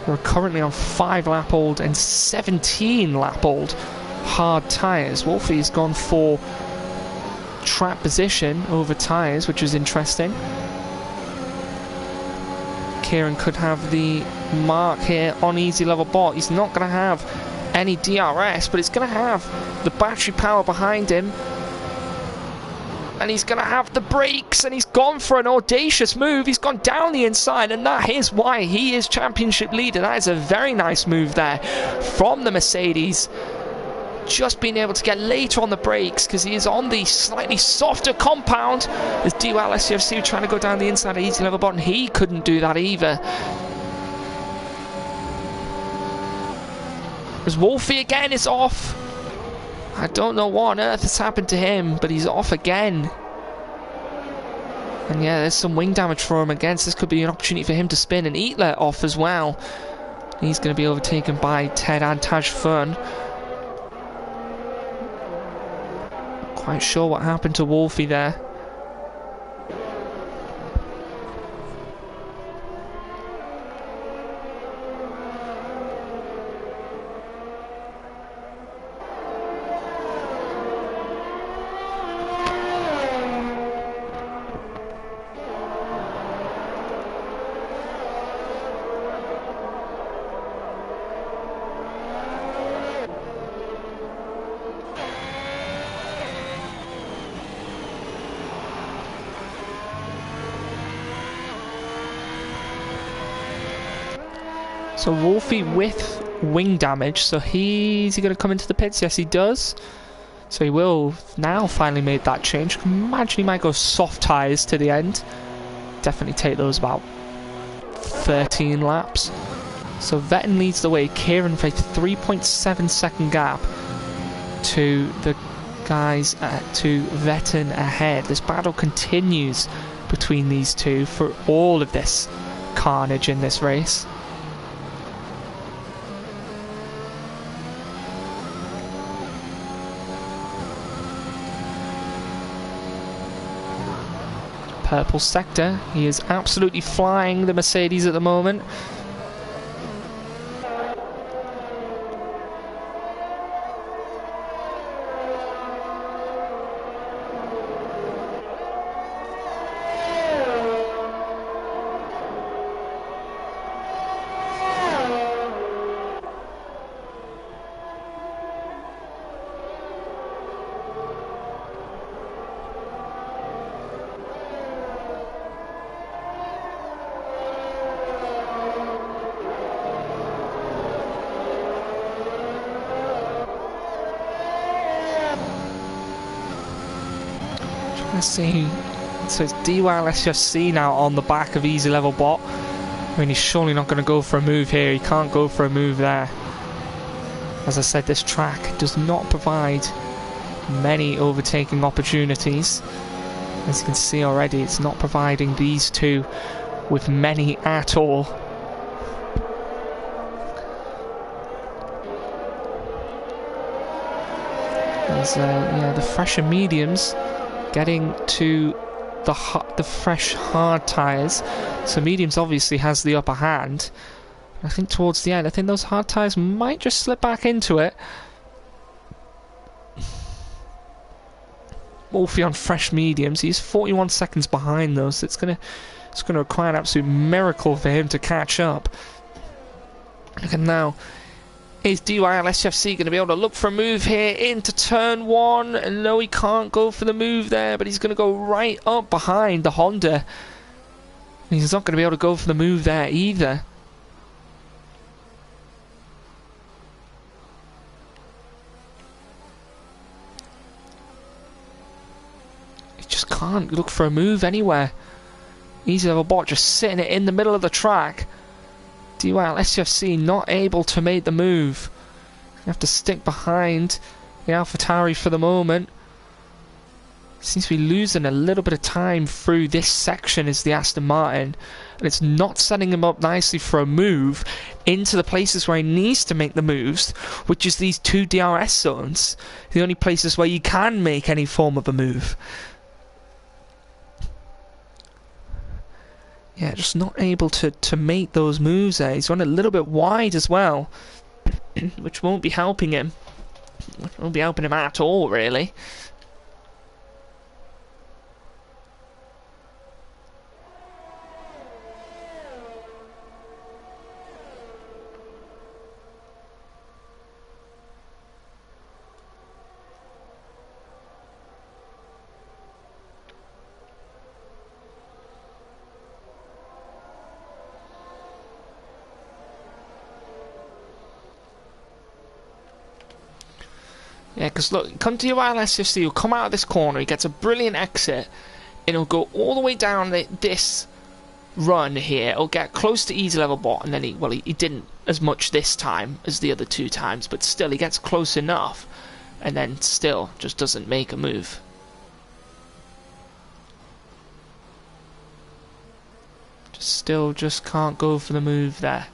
who are currently on 5-lap-old and 17-lap-old hard tyres. Wolfie's gone for trap position over tyres, which is interesting. Kieran could have the mark here on Easy Level Bot. He's not going to have any DRS, but he's going to have the battery power behind him, and he's going to have the brakes, and he's gone for an audacious move. He's gone down the inside, and that is why he is championship leader. That is a very nice move there from the Mercedes. Just being able to get later on the brakes because he is on the slightly softer compound. As DWL SCFC trying to go down the inside of Easy Level Bot, and he couldn't do that either. As Wolfie again is off. I don't know what on earth has happened to him, but he's off again. And yeah, there's some wing damage for him again, so this could be an opportunity for him to spin. And Eatler off as well. He's going to be overtaken by Ted and Taj Fun. Quite sure what happened to Wolfie there. So Wolfie with wing damage. So is he going to come into the pits? Yes, he does. So he will now finally made that change. Imagine he might go soft tyres to the end. Definitely take those about 13 laps. So Vetton leads the way. Kieran with a 3.7 second gap to the guys to Vetton ahead. This battle continues between these two for all of this carnage in this race. Purple sector, he is absolutely flying the Mercedes at the moment. Let's see. So it's DYL SFC now on the back of Easy Level Bot. I mean, he's surely not going to go for a move here. He can't go for a move there. As I said, this track does not provide many overtaking opportunities. As you can see already, it's not providing these two with many at all. As yeah, the fresher mediums getting to the fresh hard tyres. So mediums obviously has the upper hand. I think towards the end, I think those hard tyres might just slip back into it. Wolfie on fresh mediums. He's 41 seconds behind those. So it's gonna require an absolute miracle for him to catch up. And now, is DYL SFC going to be able to look for a move here into turn one? And no, he can't go for the move there, but he's going to go right up behind the Honda. He's not going to be able to go for the move there either. He just can't look for a move anywhere. Easy Level Bot just sitting it in the middle of the track. DYL SFC not able to make the move. You have to stick behind the AlphaTauri for the moment. Seems to be losing a little bit of time through this section is the Aston Martin, and it's not setting him up nicely for a move into the places where he needs to make the moves, which is these two DRS zones, the only places where you can make any form of a move. Yeah, just not able to make those moves there. He's run a little bit wide as well, which won't be helping him. Won't be helping him at all, really. Yeah, because look, come to your SFC, he'll come out of this corner, he gets a brilliant exit, and he'll go all the way down this run here. He'll get close to Easy Level Bot, and then he didn't as much this time as the other two times, but still he gets close enough, and then still just doesn't make a move. Just can't go for the move there.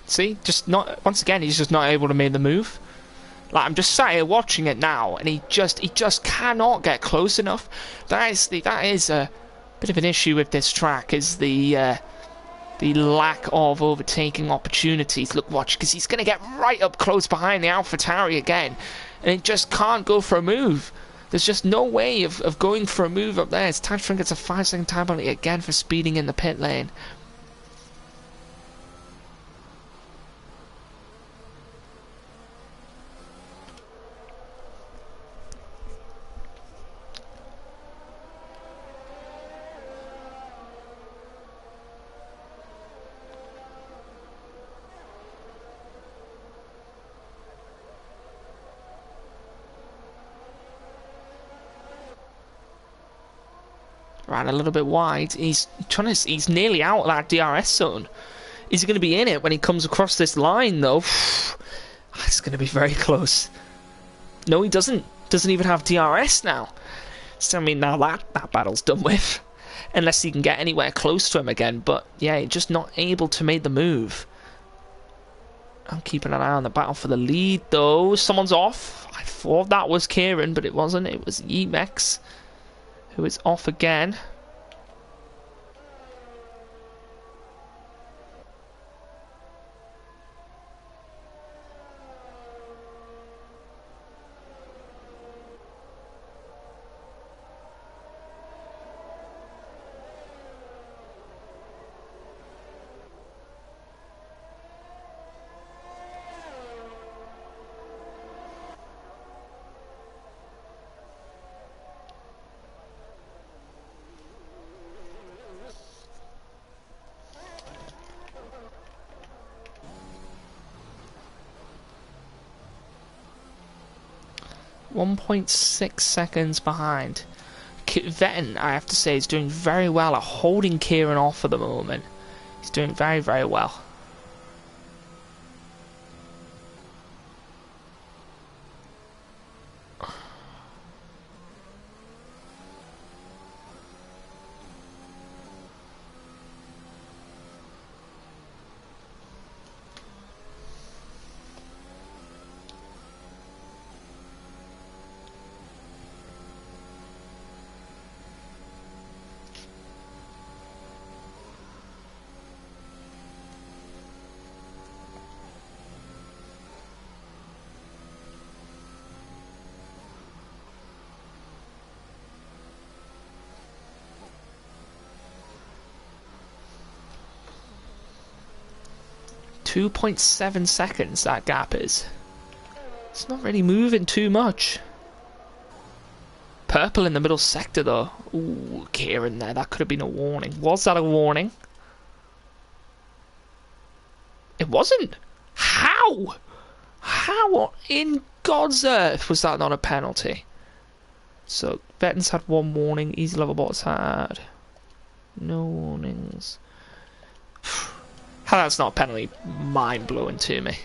See, just not, once again, he's just not able to make the move. Like, I'm just sat here watching it now, and he just cannot get close enough. That is a bit of an issue with this track, is the lack of overtaking opportunities. Look, watch, because he's going to get right up close behind the AlphaTauri again, and it just can't go for a move. There's just no way of going for a move up there. As Tashford gets a 5-second time penalty again for speeding in the pit lane. Ran a little bit wide. He's nearly out of that DRS zone. Is he going to be in it when he comes across this line, though? It's going to be very close. No, he doesn't. Doesn't even have DRS now. So, I mean, now that battle's done with. Unless he can get anywhere close to him again. But, yeah, just not able to make the move. I'm keeping an eye on the battle for the lead, though. Someone's off. I thought that was Kieran, but it wasn't. It was Emax, who is off again. .6 seconds behind. Vetton, I have to say, is doing very well at holding Kieran off at the moment. He's doing very, very well. .7 seconds that gap is. It's not really moving too much. Purple in the middle sector though. Ooh, Kieran there. That could have been a warning. Was that a warning? It wasn't. How? How in God's earth was that not a penalty? So Vetton's had one warning. Easy Level Bot's had no warnings. How that's not a penalty, mind-blowing to me.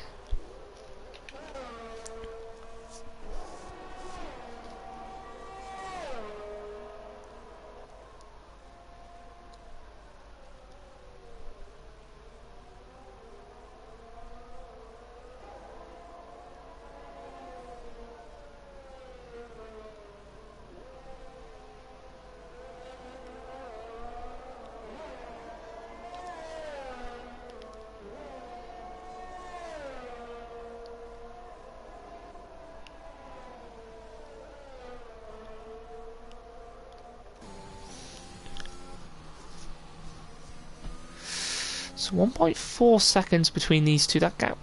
So 1.4 seconds between these two. That gap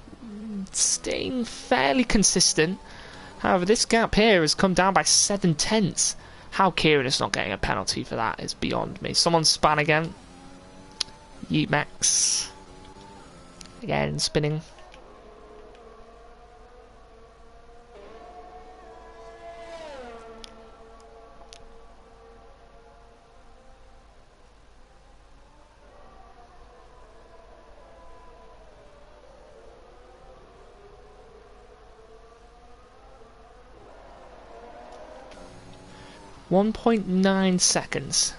staying fairly consistent. However, this gap here has come down by 7/10. How Kieran is not getting a penalty for that is beyond me. Someone span again. Yeet Max. Again, spinning. .9 seconds.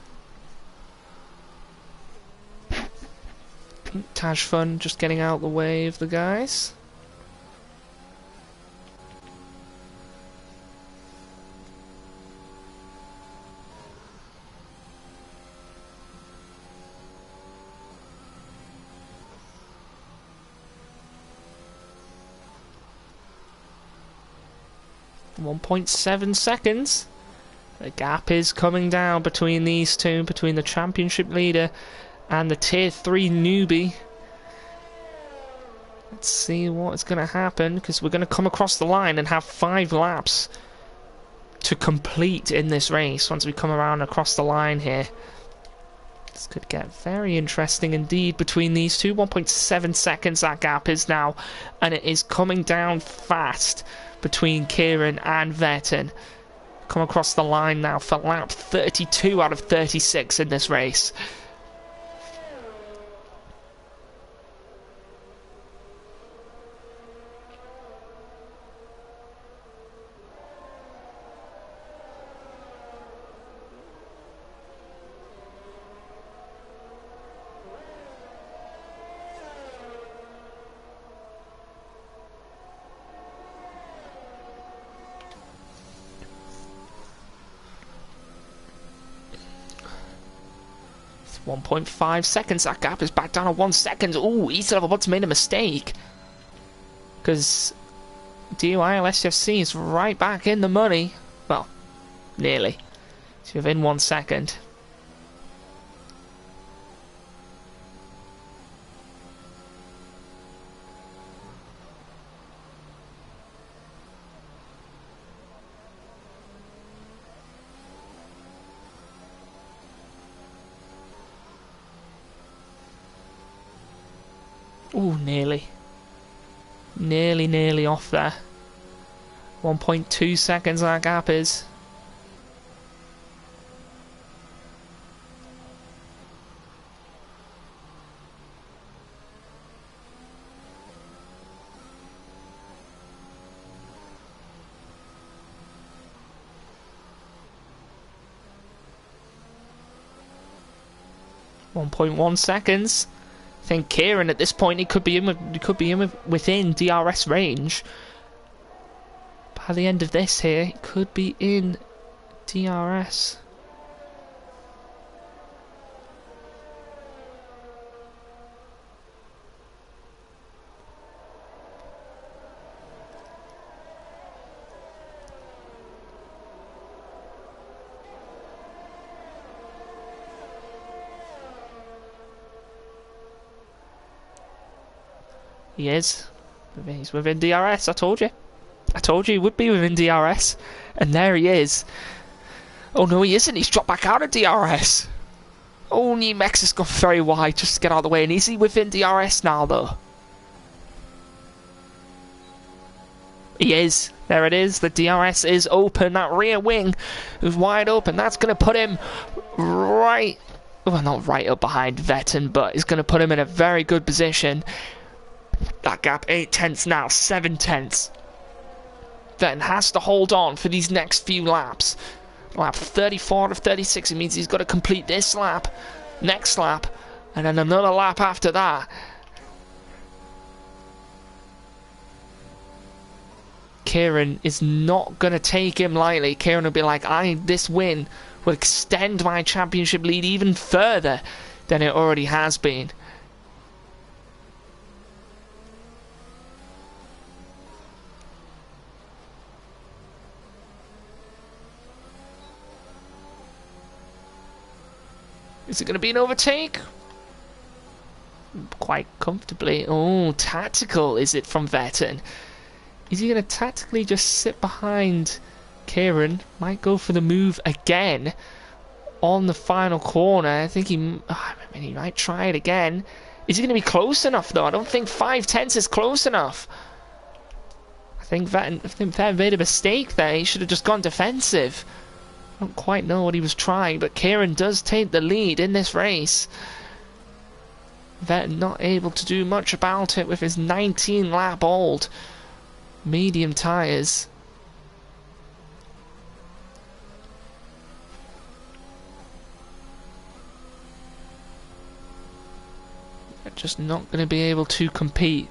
Tashfun just getting out of the way of the guys. 1.7 seconds. The gap is coming down between these two, between the championship leader and the tier 3 newbie. Let's see what's going to happen, because we're going to come across the line and have 5 laps to complete in this race once we come around across the line here. This could get very interesting indeed between these two. 1.7 seconds that gap is now, and it is coming down fast between Kieran and Vetton. Come across the line now for lap 32 out of 36 in this race. It's 1.5 seconds. That gap is back down to 1 second. Ooh, E7 made a mistake, because DUI LSFC is right back in the money. Well, nearly. It's within 1 second. Ooh, nearly. Nearly off there. 1.2 seconds that gap is. .1 seconds. I think Kieran at this point, he could be within DRS range. By the end of this here, he could be in DRS. He is. He's within DRS, I told you. I told you he would be within DRS. And there he is. Oh no, he isn't. He's dropped back out of DRS. Oh, New Mex has gone very wide just to get out of the way. And is he within DRS now, though? He is. There it is. The DRS is open. That rear wing is wide open. That's going to put him right... Well, not right up behind Vetton, but it's going to put him in a very good position. That gap, 8 tenths now, 7 tenths. Vetton has to hold on for these next few laps. Lap 34 of 36, it means he's got to complete this lap, next lap, and then another lap after that. Kieran is not going to take him lightly. Kieran will be like, this win will extend my championship lead even further than it already has been. Is it going to be an overtake? Quite comfortably. Oh, tactical is it from Vetton? Is he going to tactically just sit behind Kieran? Might go for the move again on the final corner. I think he might try it again. Is he going to be close enough though? I don't think 5 tenths is close enough. I think Vetton made a mistake there. He should have just gone defensive. I don't quite know what he was trying, but Kieran does take the lead in this race. Vetton not able to do much about it with his 19 lap old medium tyres. They're just not going to be able to compete.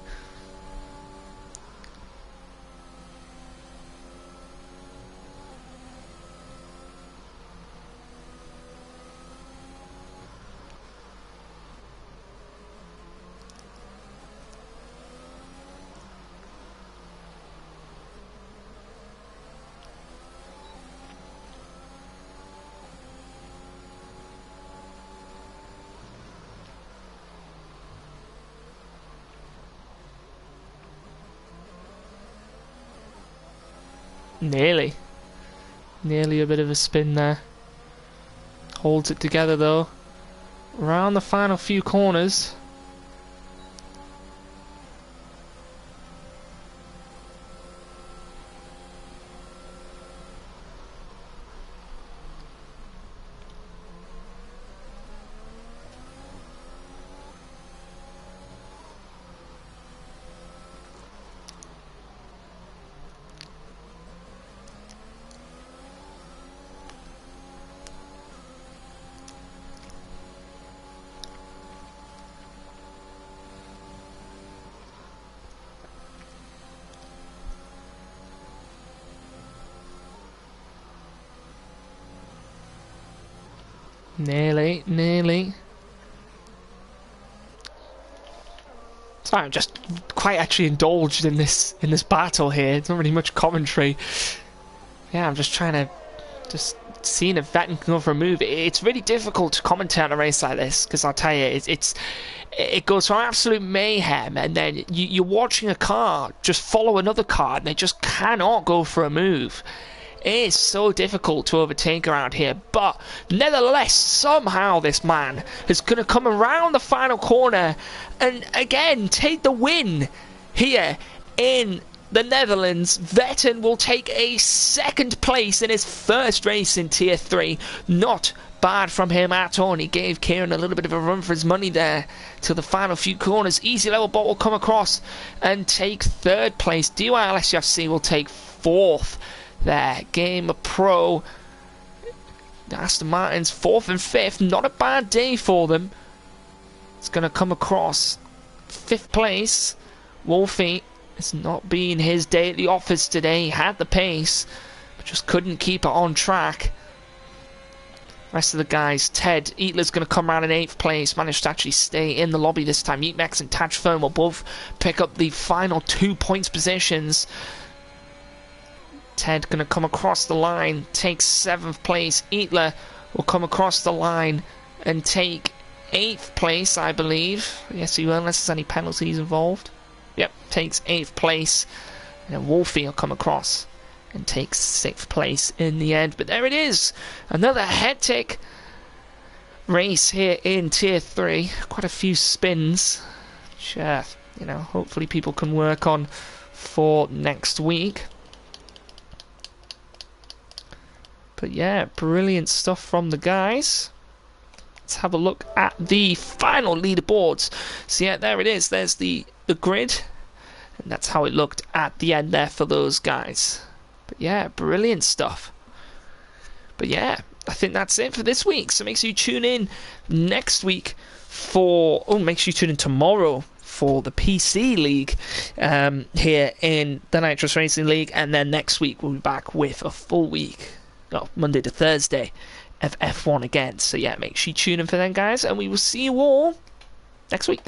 Nearly. Nearly a bit of a spin there. Holds it together though. Around the final few corners. Nearly, nearly. Sorry, I'm just quite actually indulged in this battle here. It's not really much commentary. Yeah, I'm just trying to seeing if Vettel can go for a move. It's really difficult to commentate on a race like this because I'll tell you, it goes from absolute mayhem, and then you're watching a car just follow another car, and they just cannot go for a move. It's so difficult to overtake around here, but nevertheless, somehow this man is going to come around the final corner and again take the win here in the Netherlands. Vettel will take a second place in his first race in Tier 3. Not bad from him at all. And he gave Kieran a little bit of a run for his money there to the final few corners. Easy Level Bot will come across and take third place. DYLSFC will take fourth there. Gamer Pro, Aston Martin's fourth and fifth. Not a bad day for them. It's going to come across fifth place. Wolfie, it's not been his day at the office today. He had the pace, but just couldn't keep it on track. Rest of the guys, Ted Eatler's going to come around in 8th place, managed to actually stay in the lobby this time. Yeatmax and Taj Firm will both pick up the final 2 points positions. Ted going to come across the line, take 7th place. Eatler will come across the line and take 8th place, I believe. Yes, he will, unless there's any penalties involved. Yep, takes 8th place. And then Wolfie will come across and takes 6th place in the end. But there it is, another hectic race here in Tier 3. Quite a few spins, which, you know, hopefully people can work on for next week. But yeah, brilliant stuff from the guys. Let's have a look at the final leaderboards. So yeah, there it is. There's the grid. And that's how it looked at the end there for those guys. But yeah, brilliant stuff. But yeah, I think that's it for this week. So make sure you tune in next week for... Oh, make sure you tune in tomorrow for the PC League here in the Nitrous Racing League. And then next week we'll be back with a full week. Monday to Thursday of F1 again. So yeah, make sure you tune in for them, guys, and we will see you all next week.